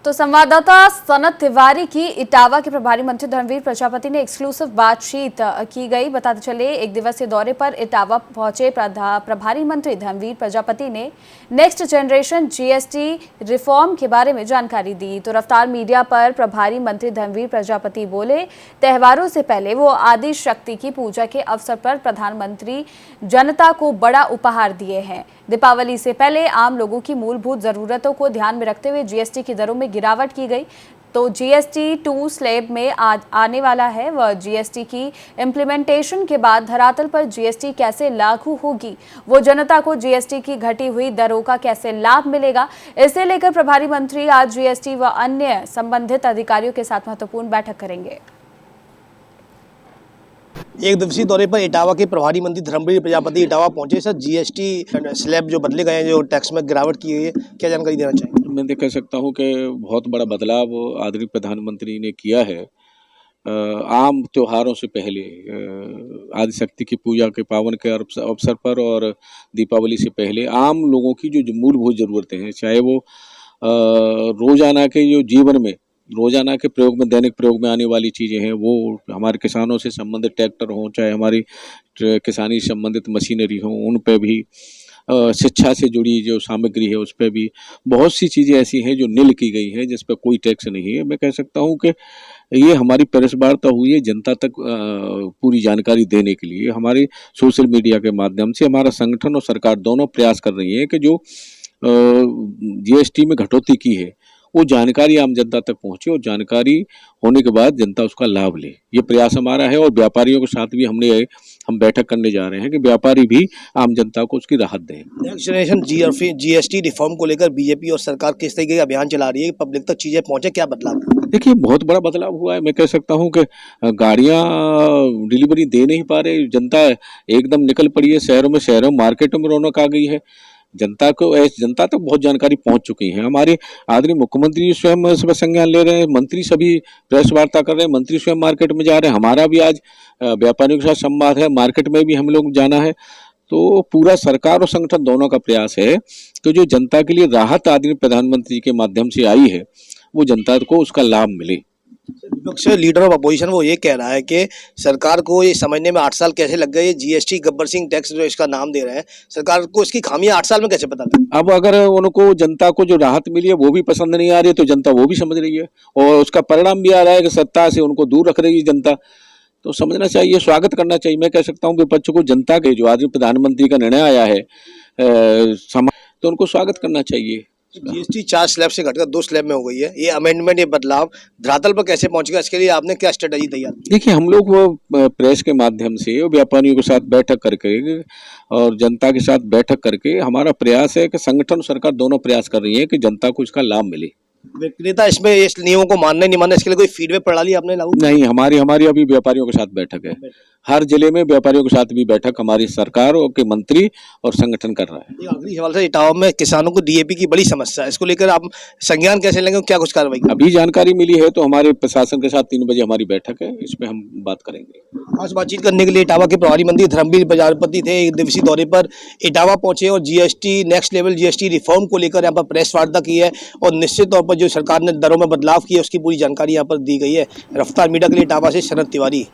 तो संवाददाता सनत तिवारी की इटावा के प्रभारी मंत्री धर्मवीर प्रजापति ने एक्सक्लूसिव बातचीत की गई। बताते चले, एक दिवसीय दौरे पर इटावा पहुंचे प्रभारी मंत्री धर्मवीर प्रजापति ने नेक्स्ट जनरेशन जीएसटी रिफॉर्म के बारे में जानकारी दी। तो रफ्तार मीडिया पर प्रभारी मंत्री धर्मवीर प्रजापति बोले, त्योहारों से पहले वो आदि शक्ति की पूजा के अवसर पर प्रधानमंत्री जनता को बड़ा उपहार दिए हैं। दीपावली से पहले आम लोगों की मूलभूत जरूरतों को ध्यान में रखते हुए जीएसटी की दरों में गिरावट की गई। तो जीएसटी 2 स्लैब में आने वाला है। वह जीएसटी की इम्प्लीमेंटेशन के बाद धरातल पर जीएसटी कैसे लागू होगी, वो जनता को जीएसटी की घटी हुई दरों का कैसे लाभ मिलेगा, इसे लेकर प्रभारी मंत्री आज जीएसटी व अन्य संबंधित अधिकारियों के साथ महत्वपूर्ण बैठक करेंगे। एक दिवसीय दौरे पर इटावा के प्रभारी मंत्री धर्मवीर प्रजापति इटावा पहुंचे। सर, जीएसटी स्लैब जो बदले गए हैं, जो टैक्स में गिरावट की गई है, क्या जानकारी देना चाहेंगे? मैं कह सकता हूं कि बहुत बड़ा बदलाव आदरणीय प्रधानमंत्री ने किया है। आम त्योहारों से पहले आदिशक्ति की पूजा के पावन के अवसर पर और दीपावली से पहले आम लोगों की जो मूलभूत ज़रूरतें हैं, चाहे वो रोजाना के जो जीवन में रोजाना के प्रयोग में दैनिक प्रयोग में आने वाली चीज़ें हैं, वो हमारे किसानों से संबंधित ट्रैक्टर हों, चाहे हमारी किसानी से संबंधित मशीनरी हों, उन पे भी शिक्षा से जुड़ी जो सामग्री है उस पर भी बहुत सी चीज़ें ऐसी हैं जो नील की गई हैं, जिस पर कोई टैक्स नहीं है। मैं कह सकता हूं कि ये हमारी प्रेस वार्ता हुई है जनता तक पूरी जानकारी देने के लिए। हमारे सोशल मीडिया के माध्यम से हमारा संगठन और सरकार दोनों प्रयास कर रही है कि जो जीएसटी में घटौती की है वो जानकारी आम जनता तक पहुंचे और जानकारी होने के बाद जनता उसका लाभ ले। ये प्रयास हमारा है और व्यापारियों के साथ भी हम बैठक करने जा रहे हैं कि व्यापारी भी आम जनता को उसकी राहत दें। नेक्स्ट जनरेशन जीएसटी रिफॉर्म को लेकर बीजेपी और सरकार किस तरीके का अभियान चला रही है, पब्लिक तक चीजें पहुंचे, क्या बदलाव? देखिए, बहुत बड़ा बदलाव हुआ है। मैं कह सकता हूं कि गाड़ियां डिलीवरी दे नहीं पा रहे, जनता एकदम निकल पड़ी है शहरों मार्केटों में रौनक आ गई है। जनता तक बहुत जानकारी पहुंच चुकी है। हमारे आदरणीय मुख्यमंत्री स्वयं इस पर संज्ञान ले रहे हैं, मंत्री सभी प्रेस वार्ता कर रहे हैं, मंत्री स्वयं मार्केट में जा रहे हैं। हमारा भी आज व्यापारियों के साथ संवाद है, मार्केट में भी हम लोग जाना है। तो पूरा सरकार और संगठन दोनों का प्रयास है कि जो जनता के लिए राहत आदरणीय प्रधानमंत्री के माध्यम से आई है वो जनता को उसका लाभ मिले। विपक्ष लीडर ऑफ अपोजिशन वो ये कह रहा है कि सरकार को ये समझने में 8 साल कैसे लग गए, जीएसटी गब्बर सिंह टैक्स जो इसका नाम दे रहे हैं, सरकार को इसकी खामियां 8 साल में कैसे पता लगी? अब अगर उनको जनता को जो राहत मिली है वो भी पसंद नहीं आ रही है तो जनता वो भी समझ रही है और उसका परिणाम भी आ रहा है कि सत्ता से उनको दूर रख रही है जनता। तो समझना चाहिए, स्वागत करना चाहिए। मैं कह सकता हूँ विपक्ष को जनता के जो आज प्रधानमंत्री का निर्णय आया है तो उनको स्वागत करना चाहिए। जीएसटी 4 स्लैब से घटकर 2 स्लैब में हो गई है। ये अमेंडमेंट, ये बदलाव धरातल पर कैसे पहुंचेगा, इसके लिए आपने क्या स्ट्रेटजी तैयार की? देखिए, हम लोग वो प्रेस के माध्यम से व्यापारियों के साथ बैठक करके और जनता के साथ बैठक करके हमारा प्रयास है कि संगठन सरकार दोनों प्रयास कर रही है कि जनता को इसका लाभ मिले। विक्रेता इसमें इस नियमों को मानने नहीं मानने, इसके लिए कोई फीडबैक प्रणाली आपने लागू? नहीं, हमारी अभी व्यापारियों के साथ बैठक है। हर जिले में व्यापारियों के साथ भी बैठक हमारी सरकार और के मंत्री और संगठन कर रहा है। आखिरी सवाल से, इटावा में किसानों को डीएपी की बड़ी समस्या है, इसको लेकर आप संज्ञान कैसे लेंगे, क्या कुछ कार्रवाई? अभी जानकारी मिली है तो हमारे प्रशासन के साथ 3 बजे हमारी बैठक है, इस पे हम बात करेंगे। आज बातचीत करने के लिए इटावा के प्रभारी मंत्री धर्मवीर प्रजापति थे। एक दिवसीय दौरे पर इटावा पहुंचे और GST next level GST reform को लेकर यहाँ पर प्रेस वार्ता की है और निश्चित तौर पर जो सरकार ने दरों में बदलाव किया उसकी पूरी जानकारी यहाँ पर दी गई है। रफ्तार मीडिया के लिए इटावा से सनत तिवारी।